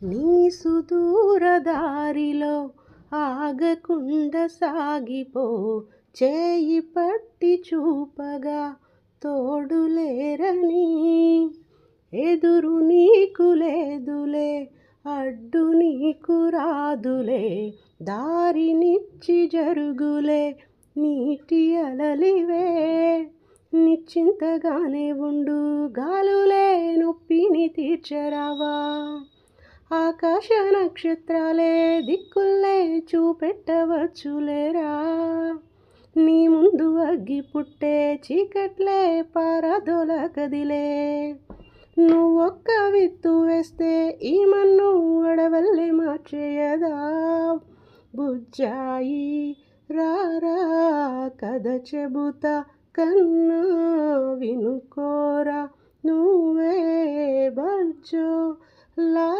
నీ సుదూర దారిలో ఆగకుండా సాగిపో, చేయి పట్టి చూపగా తోడులేరని. ఎదురు నీకు లేదులే, అడ్డు నీకు రాదులే, దారినిచ్చి జరుగులే నీటి అలలివే. నిశ్చింతగానే ఉండు, గాలులే నొప్పిని తీర్చరావా. ఆకాశ నక్షత్రాలే దిక్కులే చూపెట్టవచ్చులేరా. నీ ముందు అగ్గి పుట్టే చీకట్లే పారదోలకదిలే. నువ్వొక్క విత్తు వేస్తే ఈ మన్ను అడవల్లే మార్చేయదా. బుజ్జాయి రారా కథ చెబుతా, కన్నా వినుకోరా నువ్వే బజ్జో. లా